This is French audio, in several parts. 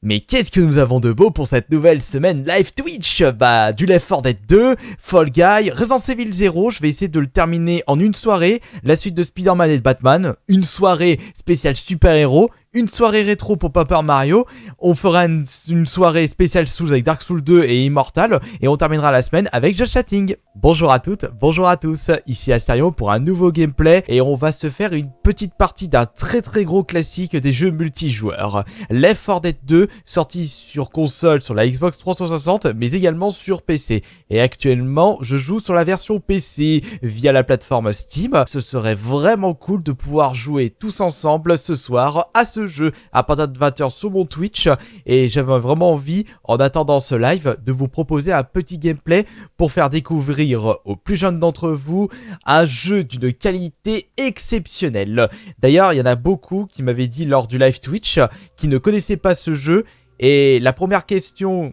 Mais qu'est-ce que nous avons de beau pour cette nouvelle semaine live Twitch? Bah, du Left 4 Dead 2, Fall Guy, Resident Evil 0, je vais essayer de le terminer en une soirée, la suite de Spider-Man et de Batman, une soirée spéciale super-héros, une soirée rétro pour Paper Mario, on fera une soirée spéciale Souls avec Dark Souls 2 et Immortal, et on terminera la semaine avec Just Chatting. Bonjour à toutes, bonjour à tous, ici Asterio pour un nouveau gameplay, et on va se faire une petite partie d'un très gros classique des jeux multijoueurs. Left 4 Dead 2, sorti sur console sur la Xbox 360, mais également sur PC. Et actuellement, je joue sur la version PC via la plateforme Steam. Ce serait vraiment cool de pouvoir jouer tous ensemble ce soir à ce jeu à partir de 20h sur mon Twitch, et j'avais vraiment envie, en attendant ce live, de vous proposer un petit gameplay pour faire découvrir aux plus jeunes d'entre vous un jeu d'une qualité exceptionnelle. D'ailleurs, il y en a beaucoup qui m'avaient dit lors du live Twitch qui ne connaissaient pas ce jeu, et la première question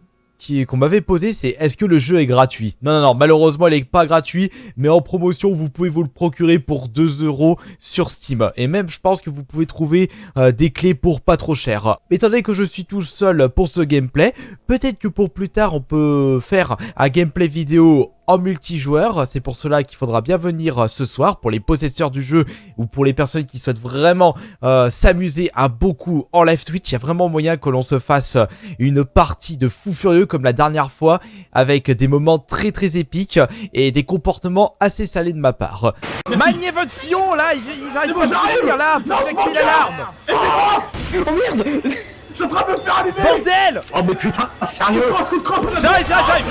qu'on m'avait posé, c'est est-ce que le jeu est gratuit? Non, malheureusement il est pas gratuit, mais en promotion vous pouvez vous le procurer pour 2 € sur Steam, et même je pense que vous pouvez trouver des clés pour pas trop cher. Étant donné que je suis tout seul pour ce gameplay, peut-être que pour plus tard on peut faire un gameplay vidéo en multijoueur. C'est pour cela qu'il faudra bien venir ce soir pour les possesseurs du jeu ou pour les personnes qui souhaitent vraiment s'amuser à beaucoup en live Twitch. Il y a vraiment moyen que l'on se fasse une partie de fou furieux comme la dernière fois, avec des moments très épiques et des comportements assez salés de ma part. Maniez votre fion là, ils arrivent pas à tenir là, faut activer l'alarme. Oh merde! Je suis en train de me faire allumer! Bordel! Oh mais putain, sérieux! J'arrive!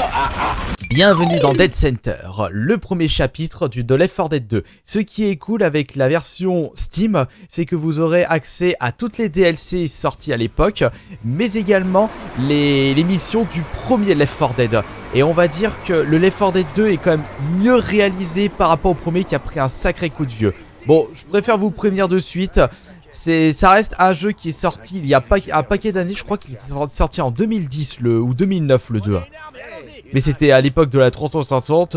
Bienvenue dans Dead Center, le premier chapitre du Left 4 Dead 2. Ce qui est cool avec la version Steam, c'est que vous aurez accès à toutes les DLC sorties à l'époque, mais également les missions du premier Left 4 Dead. Et on va dire que le Left 4 Dead 2 est quand même mieux réalisé par rapport au premier qui a pris un sacré coup de vieux. Bon, je préfère vous prévenir de suite. Ça reste un jeu qui est sorti il y a un paquet d'années, je crois qu'il est sorti en 2010 ou 2009 le 2. Mais c'était à l'époque de la 360.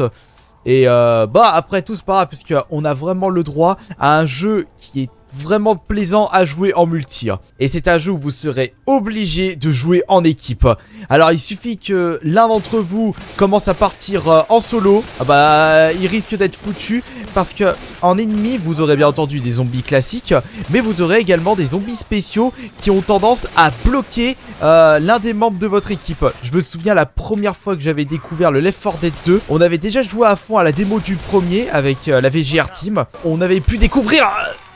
Et bah après tout c'est pas grave, puisqu'on a vraiment le droit à un jeu qui est vraiment plaisant à jouer en multi. Et c'est un jeu où vous serez obligé de jouer en équipe. Alors il suffit que l'un d'entre vous commence à partir en solo, bah il risque d'être foutu, parce que en ennemi vous aurez bien entendu des zombies classiques, mais vous aurez également des zombies spéciaux qui ont tendance à bloquer l'un des membres de votre équipe. Je me souviens la première fois que j'avais découvert le Left 4 Dead 2, on avait déjà joué à fond à la démo du premier avec la VGR Team. On avait pu découvrir...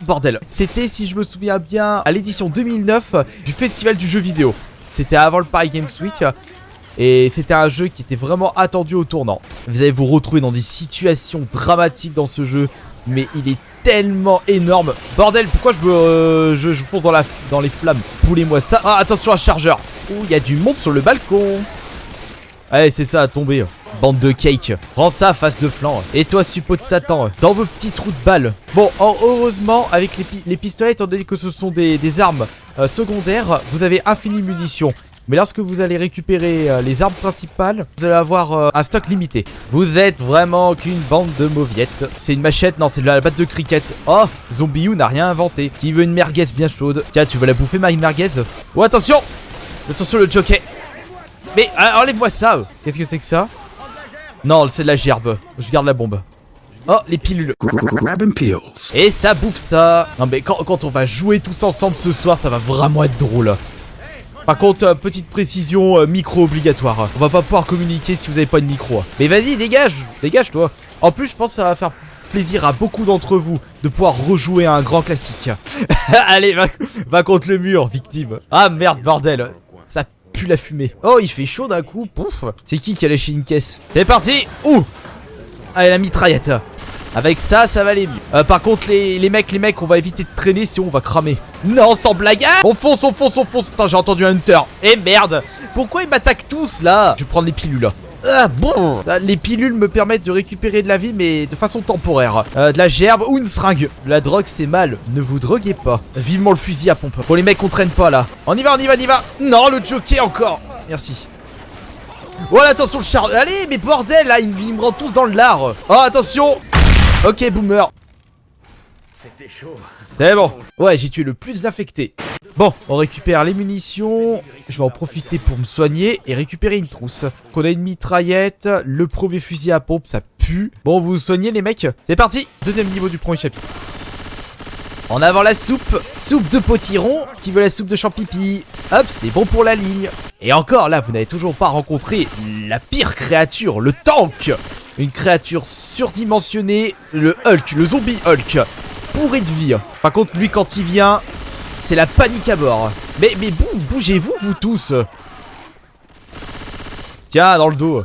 Bordel, c'était, si je me souviens bien, à l'édition 2009 du festival du jeu vidéo. C'était avant le Paris Games Week, et c'était un jeu qui était vraiment attendu au tournant. Vous allez vous retrouver dans des situations dramatiques dans ce jeu, mais il est tellement énorme. Bordel, pourquoi je fonce dans les flammes? Poulez-moi ça. Ah, attention à chargeur. Ouh, il y a du monde sur le balcon. Allez, c'est ça, à tomber. Bande de cake. Prends ça, face de flanc. Et toi, suppôt de Satan, dans vos petits trous de balles. Bon, heureusement, avec les pistolets, étant donné que ce sont des armes secondaires, vous avez infini munitions. Mais lorsque vous allez récupérer les armes principales, vous allez avoir un stock limité. Vous êtes vraiment qu'une bande de mauviettes. C'est une machette? Non, c'est de la batte de cricket. Oh, Zombie n'a rien inventé. Qui veut une merguez bien chaude? Tiens, tu veux la bouffer, ma merguez? Oh, attention! Attention, le jockey. Mais enlève-moi ça. Qu'est-ce que c'est que ça? Non, c'est de la gerbe. Je garde la bombe. Oh, les pilules. Et ça bouffe ça. Non mais quand on va jouer tous ensemble ce soir, ça va vraiment être drôle. Par contre, petite précision, micro obligatoire. On va pas pouvoir communiquer si vous avez pas de micro. Mais vas-y, dégage toi. En plus, je pense que ça va faire plaisir à beaucoup d'entre vous de pouvoir rejouer à un grand classique. Allez, va contre le mur, victime. Ah merde, bordel. Ça pue la fumée. Oh, il fait chaud d'un coup. Pouf. C'est qui a lâché une caisse? C'est parti. Ouh. Allez, la mitraillette. Avec ça, ça va aller mieux. Par contre, les mecs, on va éviter de traîner, sinon on va cramer. Non, sans blague. On fonce. Attends, j'ai entendu un hunter. Eh merde. Pourquoi ils m'attaquent tous là? Je vais prendre les pilules. Ah bon. Les pilules me permettent de récupérer de la vie, mais de façon temporaire. De la gerbe ou une seringue. La drogue, c'est mal. Ne vous droguez pas. Vivement le fusil à pompe. Bon, les mecs, on traîne pas là. On y va. Non, le jockey encore. Merci. Voilà, attention le char. Allez, mais bordel là, ils me rendent tous dans le lard. Oh, attention. Ok, boomer. C'était chaud. C'est bon. Ouais, j'ai tué le plus affecté. Bon, on récupère les munitions. Je vais en profiter pour me soigner et récupérer une trousse. On a une mitraillette, le premier fusil à pompe, ça pue. Bon, vous vous soignez les mecs? C'est parti. Deuxième niveau du premier chapitre. En avant la soupe. Soupe de potiron. Qui veut la soupe de champipi? Hop, c'est bon pour la ligne. Et encore là, vous n'avez toujours pas rencontré la pire créature, le tank. Une créature surdimensionnée, le Hulk, le zombie Hulk. Bourré de vie. Par contre, lui, quand il vient, c'est la panique à bord. Mais bougez-vous, vous tous. Tiens, dans le dos.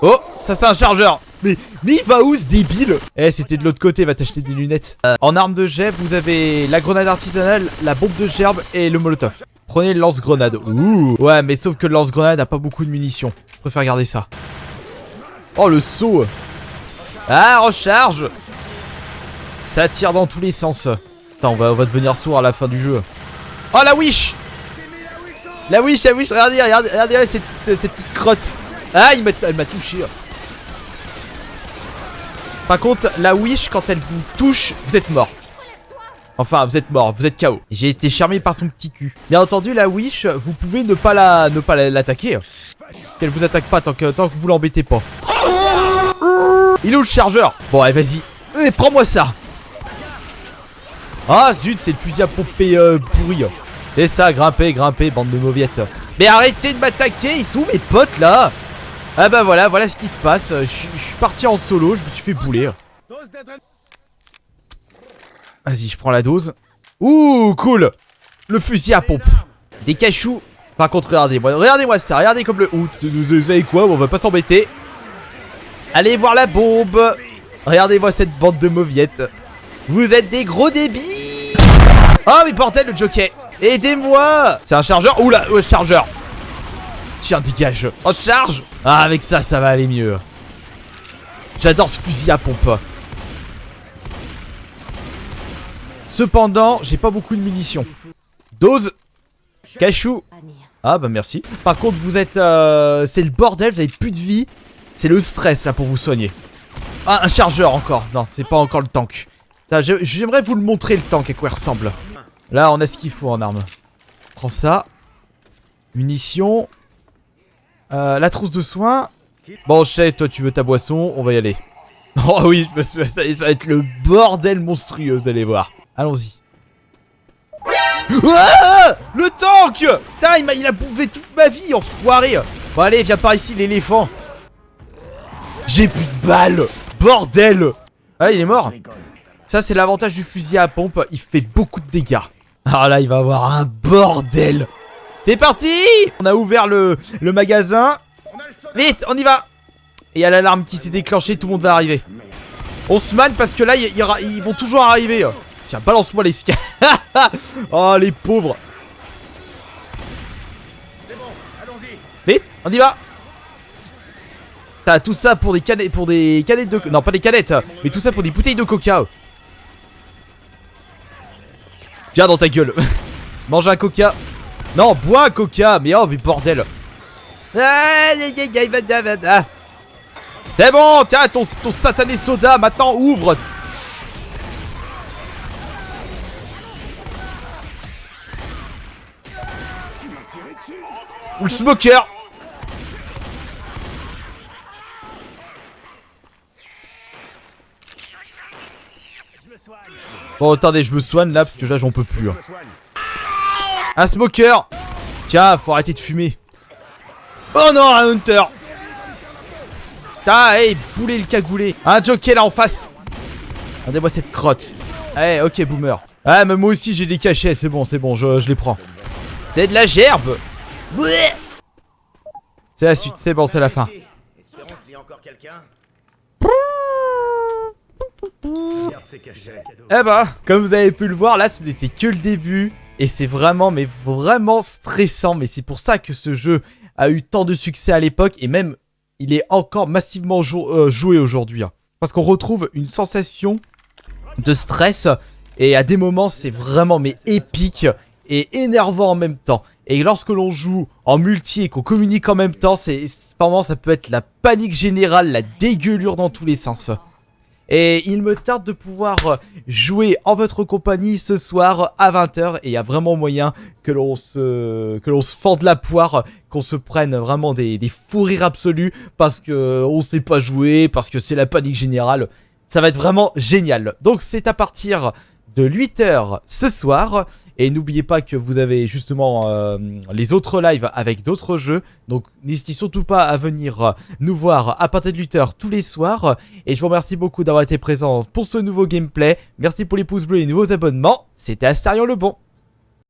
Oh, ça c'est un chargeur. Mais il va où ce débile? Eh, c'était de l'autre côté, va t'acheter des lunettes. En arme de jet, vous avez la grenade artisanale, la bombe de gerbe et le molotov. Prenez le lance-grenade. Ouh. Ouais, mais sauf que le lance-grenade a pas beaucoup de munitions. Je préfère garder ça. Oh, le saut. Ah, recharge. Ça tire dans tous les sens. Putain, on va devenir sourd à la fin du jeu. Oh, la wish. La wish, regardez là, cette petite crotte. Ah, elle m'a touché. Par contre, la wish, quand elle vous touche, vous êtes mort. Enfin, vous êtes mort, vous êtes KO. J'ai été charmé par son petit cul. Bien entendu, la wish, vous pouvez ne pas l'attaquer. Qu'elle vous attaque pas tant que vous l'embêtez pas. Il est où le chargeur? Bon, allez, vas-y. Prends-moi ça. Ah, zut, c'est le fusil à pomper pourri. C'est ça, grimper, bande de mauviettes. Mais arrêtez de m'attaquer, ils sont où mes potes là? Ah bah voilà ce qui se passe. Je suis parti en solo, je me suis fait bouler. Vas-y, je prends la dose. Ouh, cool. Le fusil à pompe. Des cachous. Par contre, regardez-moi ça. Regardez comme le... Ouh, vous savez quoi? On va pas s'embêter. Allez voir la bombe. Regardez-moi cette bande de mauviettes. Vous êtes des gros débiles. Oh, mais bordel, le jockey. Aidez-moi. C'est un chargeur. Oula, chargeur. Tiens, dégage. Oh, charge. Ah, avec ça, ça va aller mieux. J'adore ce fusil à pompe. Cependant, j'ai pas beaucoup de munitions. Dose. Cachou. Ah bah merci. Par contre, vous êtes... c'est le bordel, vous avez plus de vie. C'est le stress là pour vous soigner. Ah, un chargeur encore. Non, c'est pas encore le tank. J'aimerais vous le montrer le tank, à quoi il ressemble. Là, on a ce qu'il faut en armes. Prends ça. Munitions. La trousse de soins. Bon, je sais, toi tu veux ta boisson, on va y aller. Oh oui, ça va être le bordel monstrueux, vous allez voir. Allons-y. Ah, le tank. Putain, il a bouffé toute ma vie, enfoiré. Bon allez, viens par ici, l'éléphant. J'ai plus de balles. Bordel. Ah, il est mort. Ça, c'est l'avantage du fusil à pompe, il fait beaucoup de dégâts. Ah là, il va avoir un bordel. C'est parti. On a ouvert le magasin. Vite, on y va. Et il y a l'alarme qui s'est déclenchée, tout le monde va arriver. On se manne parce que là, ils vont toujours arriver. Tiens, balance-moi les scans. Oh, les pauvres. Vite, on y va. T'as tout ça pour des canettes, de... Non, pas des canettes, mais tout ça pour des bouteilles de coca. Tiens, dans ta gueule. Mange un coca. Non, bois un coca. Mais oh, mais bordel. C'est bon, tiens, ton satané soda, maintenant ouvre. Ou le smoker. Bon, attendez, je me soigne là, parce que là, j'en peux plus. Un smoker. Tiens, faut arrêter de fumer. Oh non, un hunter. Putain, hey, boulet le cagoulé. Un jockey là en face. Regardez-moi cette crotte. Hey, ok, boomer. Ah, mais moi aussi j'ai des cachets, c'est bon, je les prends. C'est de la gerbe. C'est la suite, c'est bon, c'est la fin. Eh bah, comme vous avez pu le voir, là, ce n'était que le début. Et c'est vraiment, mais vraiment stressant. Mais c'est pour ça que ce jeu a eu tant de succès à l'époque. Et même, il est encore massivement joué aujourd'hui. Parce qu'on retrouve une sensation de stress. Et à des moments, c'est vraiment, mais épique et énervant en même temps. Et lorsque l'on joue en multi et qu'on communique en même temps, vraiment, ça peut être la panique générale, la dégueulure dans tous les sens. Et il me tarde de pouvoir jouer en votre compagnie ce soir à 20h. Et il y a vraiment moyen que l'on se fende la poire, qu'on se prenne vraiment des fous rires absolus parce qu'on sait pas jouer, parce que c'est la panique générale. Ça va être vraiment génial. Donc c'est à partir de 8h ce soir. Et n'oubliez pas que vous avez justement les autres lives avec d'autres jeux. Donc n'hésitez surtout pas à venir nous voir à partir de 8h tous les soirs. Et je vous remercie beaucoup d'avoir été présent pour ce nouveau gameplay. Merci pour les pouces bleus et les nouveaux abonnements. C'était Astarion le Bon.